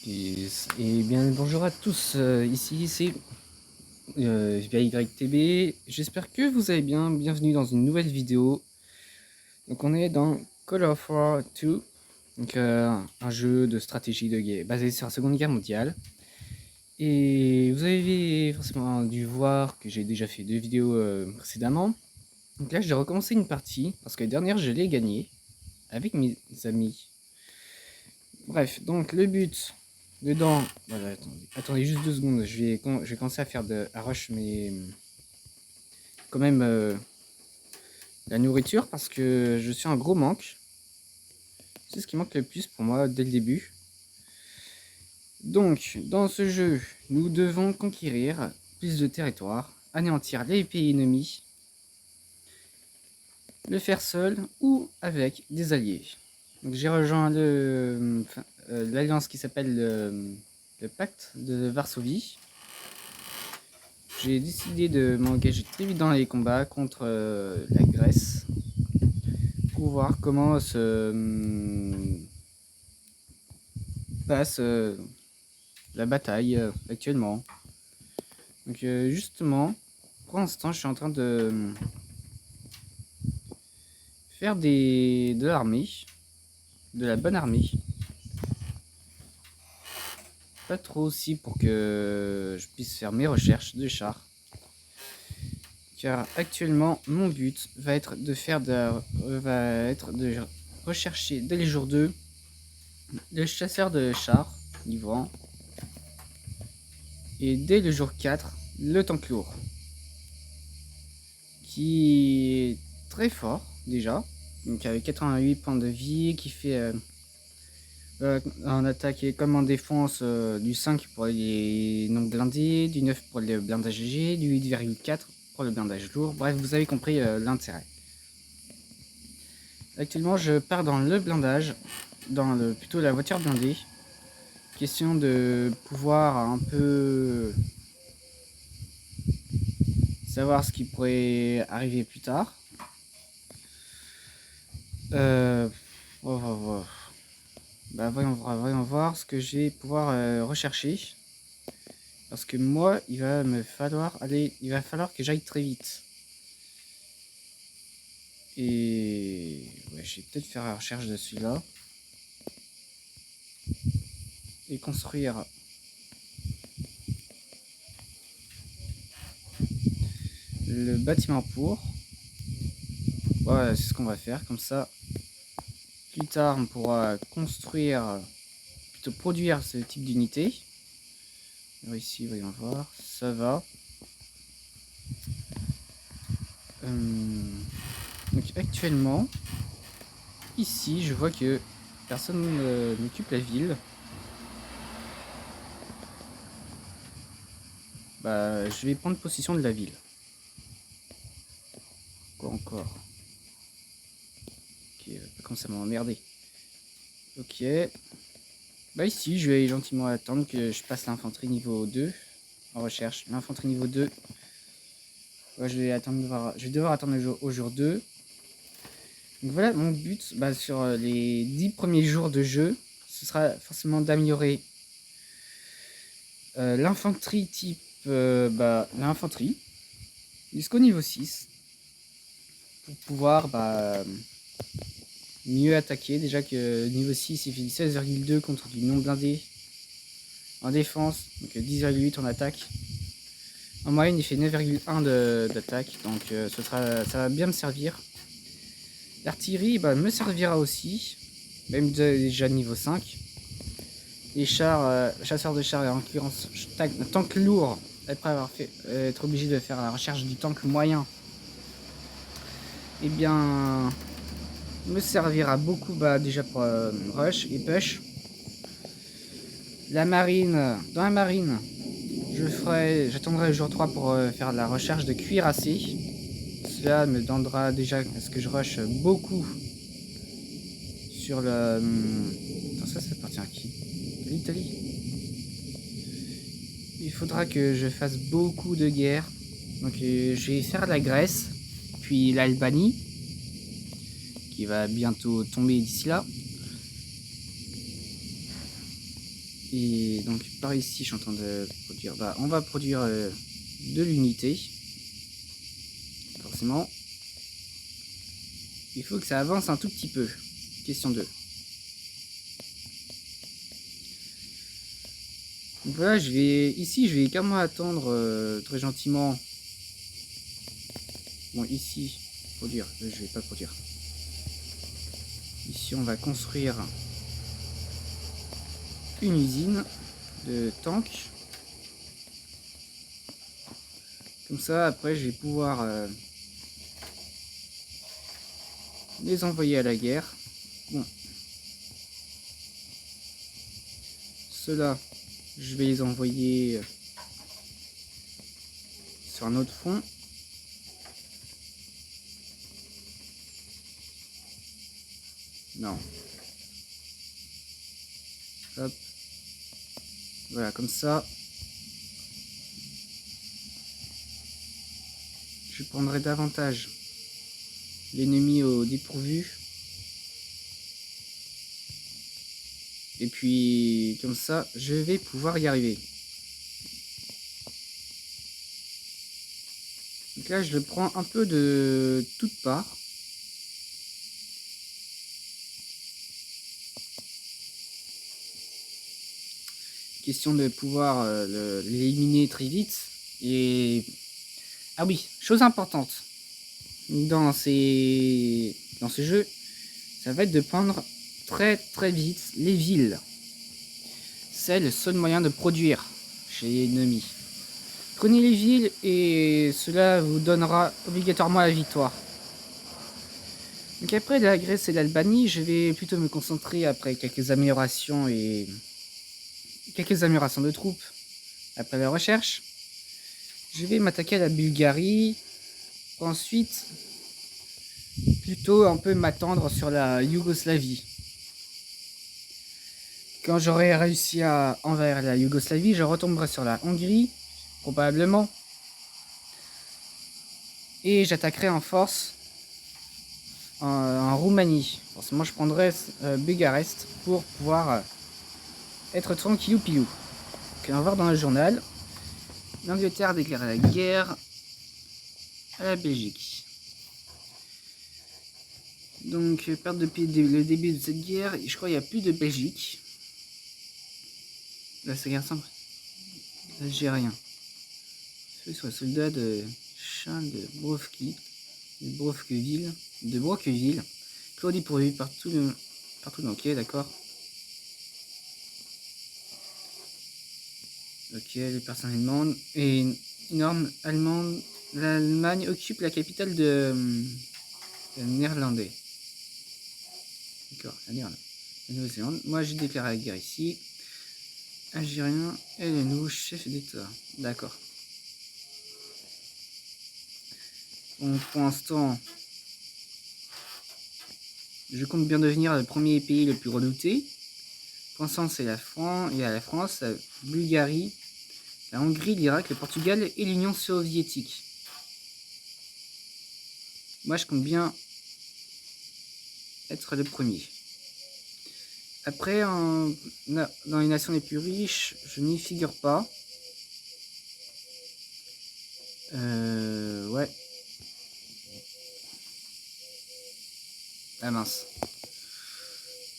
Et bien bonjour à tous, ici c'est via YTB, j'espère que vous allez bien, bienvenue dans une nouvelle vidéo. Donc on est dans Call of War 2, donc un jeu de stratégie de guerre basé sur la Seconde Guerre mondiale. Et vous avez forcément dû voir que j'ai déjà fait 2 vidéos précédemment. Donc là j'ai recommencé une partie, parce que la dernière je l'ai gagnée, avec mes amis. Bref, donc le but dedans, voilà, attendez juste 2 secondes, je vais commencer à faire à rush mais quand même la nourriture parce que je suis un gros manque. C'est ce qui manque le plus pour moi dès le début. Donc dans ce jeu, nous devons conquérir plus de territoire, anéantir les pays ennemis, le faire seul ou avec des alliés. Donc j'ai rejoint l'alliance qui s'appelle le pacte de Varsovie. J'ai décidé de m'engager très vite dans les combats contre la Grèce pour voir comment se passe la bataille actuellement. Donc justement, pour l'instant, je suis en train de faire de l'armée, de la bonne armée. Pas trop aussi pour que je puisse faire mes recherches de chars. Car actuellement, mon but va être de rechercher dès le jour 2 le chasseur de chars niveau 1 et dès le jour 4 le tank lourd qui est très fort déjà, donc avec 88 points de vie, qui fait en attaque et comme en défense du 5 pour les non blindés, du 9 pour le blindage léger, du 8,4 pour le blindage lourd. Bref, vous avez compris l'intérêt. Actuellement je pars dans le blindage, plutôt la voiture blindée. Question de pouvoir un peu savoir ce qui pourrait arriver plus tard. Bah, voyons voir ce que je vais pouvoir rechercher. Parce que moi, il va falloir que j'aille très vite. Et ouais, je vais peut-être faire la recherche de celui-là. Et construire le bâtiment pour. Voilà, c'est ce qu'on va faire. Comme ça, plus tard, on pourra construire, plutôt produire ce type d'unité. Alors ici, voyons voir. Ça va. Donc actuellement, ici, je vois que personne n'occupe la ville. Bah, je vais prendre possession de la ville. Quoi encore? Ok, comment ça m'a emmerdé. Ok. Bah ici, je vais gentiment attendre que je passe l'infanterie niveau 2 en recherche. L'infanterie niveau 2. Ouais, je vais devoir attendre au jour 2. Donc voilà, mon but sur les 10 premiers jours de jeu, ce sera forcément d'améliorer l'infanterie type l'infanterie jusqu'au niveau 6 pour pouvoir mieux attaquer. Déjà que niveau 6 il fait 16,2 contre du non blindé en défense, donc 10,8 en attaque. En moyenne il fait 9,1 d'attaque, donc ça va bien me servir. L'artillerie me servira aussi, même déjà niveau 5. Les chars, chasseurs de chars et en l'occurrence tank lourd, après avoir être obligé de faire la recherche du tank moyen, et bien me servira beaucoup déjà pour rush et push. La marine, dans la marine, j'attendrai le jour 3 pour faire la recherche de cuirassés. Cela me donnera déjà ce que je rush beaucoup sur le... Attends, ça appartient à qui? L'Italie. Il faudra que je fasse beaucoup de guerres. Donc je vais faire la Grèce, puis l'Albanie, qui va bientôt tomber d'ici là. Et donc par ici, je suis en train de produire. Bah, on va produire de l'unité. Forcément. Il faut que ça avance un tout petit peu. Question 2. Donc voilà, ici, je vais carrément attendre très gentiment. Bon, ici, produire. Je vais pas produire. Ici, on va construire une usine de tanks. Comme ça, après, je vais pouvoir les envoyer à la guerre. Bon. Ceux-là, je vais les envoyer sur un autre front. Non. Hop. Voilà, comme ça. Je prendrai davantage l'ennemi au dépourvu. Et puis, comme ça, je vais pouvoir y arriver. Donc là, je le prends un peu de toutes parts. Question de pouvoir l'éliminer très vite. Et ah oui, chose importante dans ces jeux, ça va être de prendre très vite les villes. C'est le seul moyen de produire chez l'ennemi. Prenez les villes et cela vous donnera obligatoirement la victoire. Donc après la Grèce et l'Albanie, je vais plutôt me concentrer après quelques améliorations de troupes après la recherche. Je vais m'attaquer à la Bulgarie. Ensuite, plutôt un peu m'attendre sur la Yougoslavie. Quand j'aurai réussi à envers la Yougoslavie, je retomberai sur la Hongrie, probablement. Et j'attaquerai en force en Roumanie. Forcément, je prendrai Bucarest pour pouvoir être tranquillou pilou. Donc, on va voir dans le journal. L'Angleterre a déclaré la guerre à la Belgique. Donc, perte depuis le début de cette guerre, je crois qu'il n'y a plus de Belgique. Là, c'est guerre simple. Algérien. Feu sur les soldats de Charles de Broqueville. Claudie pourvu partout, ok, d'accord. Ok, les personnes allemandes. Et une arme allemande. L'Allemagne occupe la capitale de néerlandais. D'accord, la Nouvelle-Zélande. Moi, j'ai déclaré la guerre ici. Algérien est le nouveau chef d'État. D'accord. Donc, pour l'instant, je compte bien devenir le premier pays le plus redouté. Pour l'instant, c'est la France. Il y a la France, la Bulgarie, la Hongrie, l'Irak, le Portugal et l'Union soviétique. Moi, je compte bien être le premier. Après, dans les nations les plus riches, je n'y figure pas. Ouais. Ah mince.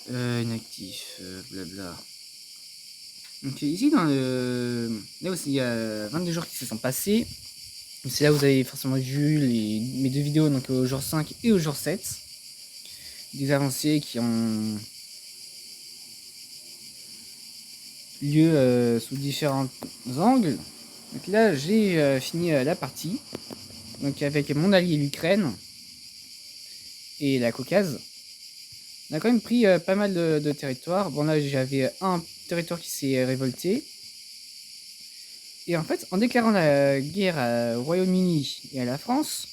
Inactif, blabla. Donc ici, dans le... là aussi, il y a 22 jours qui se sont passés. C'est là où vous avez forcément vu mes deux vidéos, donc au jour 5 et au jour 7. Des avancées qui ont lieu sous différents angles. Donc là, j'ai fini la partie. Donc avec mon allié l'Ukraine et la Caucase. On a quand même pris pas mal de territoires. Bon là, j'avais un territoire qui s'est révolté. Et en fait, en déclarant la guerre au Royaume-Uni et à la France,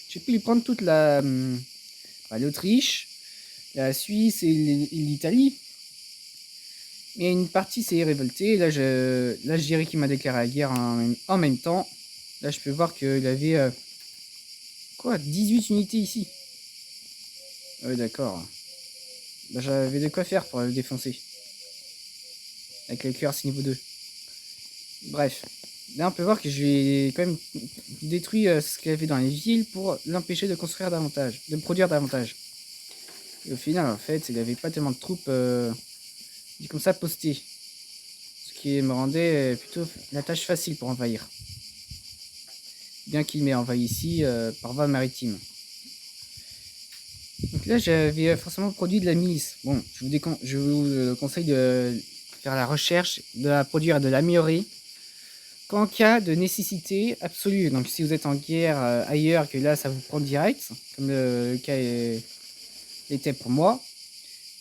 j'ai pu lui prendre toute l'Autriche, la Suisse et l'Italie. Et une partie s'est révoltée. Là, je dirais qu'il m'a déclaré la guerre en même temps. Là, je peux voir qu'il avait 18 unités ici. Ah oui, d'accord. Bah, j'avais de quoi faire pour le défoncer. avec le cuirassé niveau 2. Bref, là on peut voir que j'ai quand même détruit ce qu'il y avait dans les villes pour l'empêcher de construire davantage, de produire davantage. Et au final, en fait, il n'avait pas tellement de troupes comme ça postées. Ce qui me rendait plutôt la tâche facile pour envahir. Bien qu'il m'ait envahi ici par voie maritime. Donc là, j'avais forcément produit de la milice. Bon, je vous conseille de faire la recherche, de la produire et de l'améliorer qu'en cas de nécessité absolue. Donc si vous êtes en guerre ailleurs, que là ça vous prend direct, comme le cas était pour moi,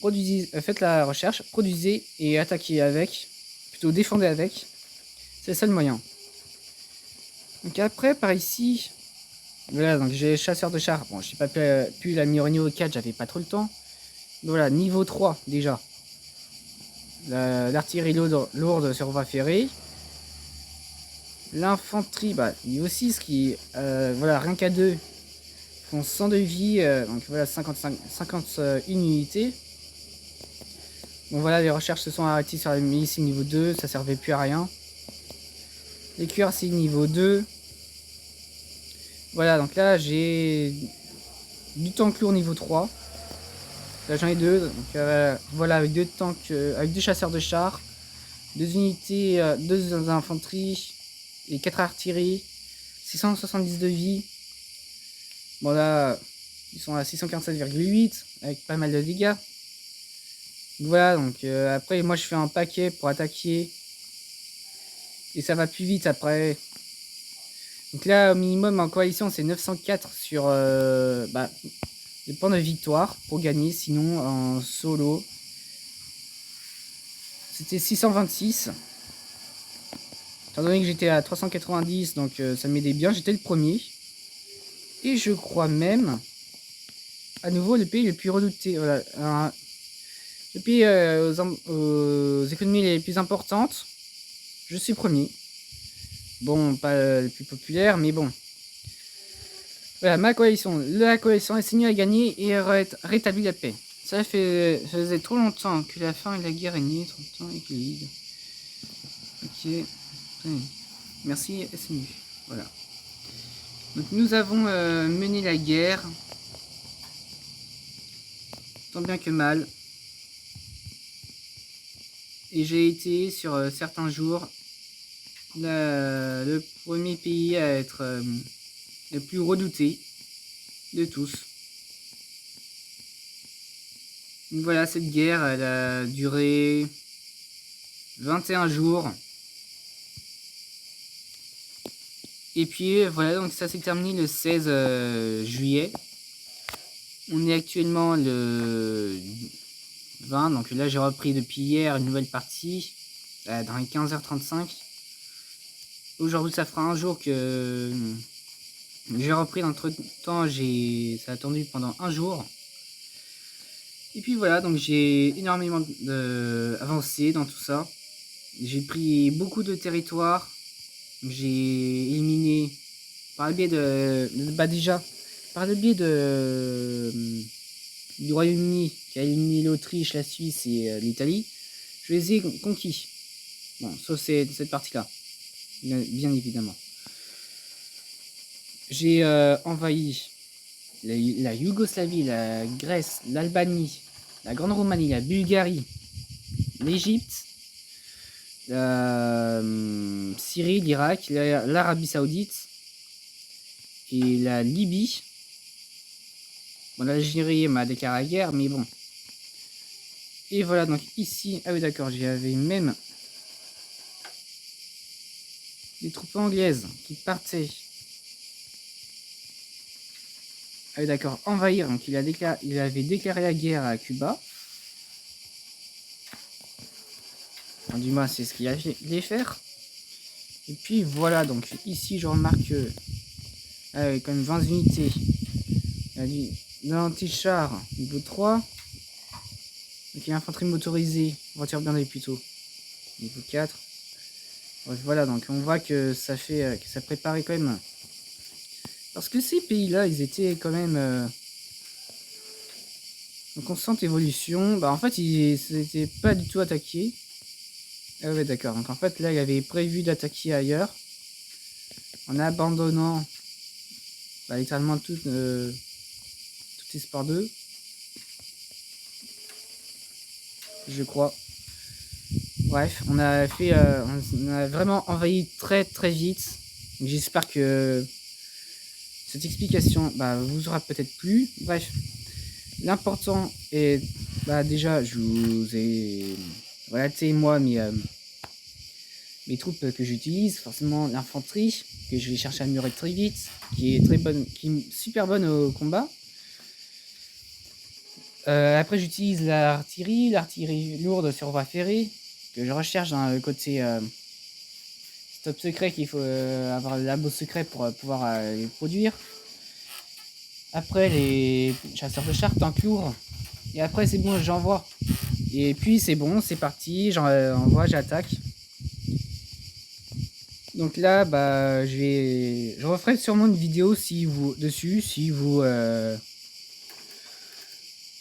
faites la recherche, produisez et attaquez avec, plutôt défendez avec, c'est le seul moyen. Donc après, par ici, voilà, donc j'ai chasseur de chars. Bon, j'ai pas pu l'améliorer niveau 4, j'avais pas trop le temps. Voilà, niveau 3 déjà. L'artillerie lourde sur voie ferrée. L'infanterie, bah, niveau 6 qui, voilà, rien qu'à 2, font 100 de vie, donc voilà, 51 unités. Bon voilà, les recherches se sont arrêtées sur les milices niveau 2, ça servait plus à rien. Les cuirassés niveau 2. Voilà, donc là j'ai du tank lourd niveau 3. Là j'en ai 2, donc voilà, avec 2 tanks, avec 2 chasseurs de chars, 2 unités, 2 infanteries et 4 artilleries, 670 de vie. Bon là, ils sont à 647,8 avec pas mal de dégâts. Voilà, donc après moi je fais un paquet pour attaquer. Et ça va plus vite après. Donc là au minimum en coalition c'est 904 sur les points de victoire pour gagner. Sinon en solo c'était 626. Étant donné que j'étais à 390, donc ça m'aidait bien, j'étais le premier. Et je crois même, à nouveau, le pays le plus redouté. Voilà, le pays aux économies les plus importantes, je suis premier. Bon, pas le plus populaire, mais bon. Voilà, ma coalition. La coalition est signée à gagner et rétablit la paix. Ça faisait trop longtemps que la fin de la guerre régnait, trop longtemps et que le vide. Ok. Merci SNU. Voilà. Donc nous avons mené la guerre. Tant bien que mal. Et j'ai été sur certains jours le premier pays à être le plus redouté de tous. Donc voilà, cette guerre elle a duré 21 jours. Et puis voilà, donc ça s'est terminé le 16 juillet. On est actuellement le 20, donc là j'ai repris depuis hier une nouvelle partie dans les 15h35. Aujourd'hui ça fera un jour que j'ai repris, entre temps ça a attendu pendant un jour. Et puis voilà, donc j'ai énormément avancé dans tout ça. J'ai pris beaucoup de territoires. J'ai éliminé par le biais par le biais du Royaume-Uni qui a éliminé l'Autriche, la Suisse et l'Italie. Je les ai conquis. Bon, sauf cette partie-là, bien évidemment. J'ai envahi la Yougoslavie, la Grèce, l'Albanie, la Grande Roumanie, la Bulgarie, l'Égypte, la Syrie, l'Irak, l'Arabie Saoudite et la Libye. Bon, l'Algérie m'a déclaré la guerre, mais bon. Et voilà, donc ici, ah oui d'accord, j'avais même des troupes anglaises qui partaient. Ah oui d'accord, envahir, donc il avait déclaré la guerre à Cuba. Enfin, du moins c'est ce qu'il allait faire. Et puis voilà, donc ici je remarque que avec quand même 20 unités. L'anti-char niveau 3. Donc il y a infanterie motorisée, voiture blindée plutôt, niveau 4. Bref, voilà, donc on voit que ça fait que ça préparait quand même. Parce que ces pays-là, ils étaient quand même en constante évolution. Bah en fait, ils n'étaient pas du tout attaqués. Ah ouais, d'accord. Donc en fait, là, il avait prévu d'attaquer ailleurs en abandonnant littéralement tout Espoir 2, je crois. Bref, on a vraiment envahi très très vite. J'espère que cette explication vous aura peut-être plu. Bref, l'important est déjà, je vous ai relaté moi mes troupes que j'utilise. Forcément l'infanterie que je vais chercher à améliorer très vite, qui est très bonne, qui est super bonne au combat. Après j'utilise l'artillerie lourde sur voie ferrée que je recherche dans le côté stop secret, qu'il faut avoir le labo secret pour pouvoir les produire. Après les chasseurs de chars, tanks lourds. Et après c'est bon, j'envoie. Et puis c'est bon, c'est parti, j'envoie, j'attaque. Donc là, je referai sûrement une vidéo si vous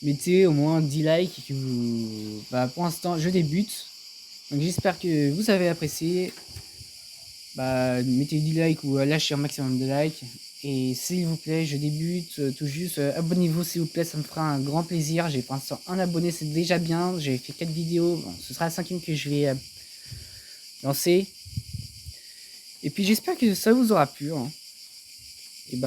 mettez au moins 10 likes. Que vous, pour l'instant, je débute. Donc j'espère que vous avez apprécié. Mettez 10 likes ou lâchez un maximum de likes. Et s'il vous plaît, je débute tout juste. Abonnez-vous s'il vous plaît, ça me fera un grand plaisir. J'ai pour l'instant un abonné, c'est déjà bien. J'ai fait 4 vidéos. Bon, ce sera la 5e que je vais lancer. Et puis j'espère que ça vous aura plu. Hein. Et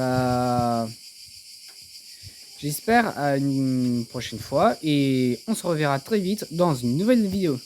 j'espère à une prochaine fois. Et on se reverra très vite dans une nouvelle vidéo.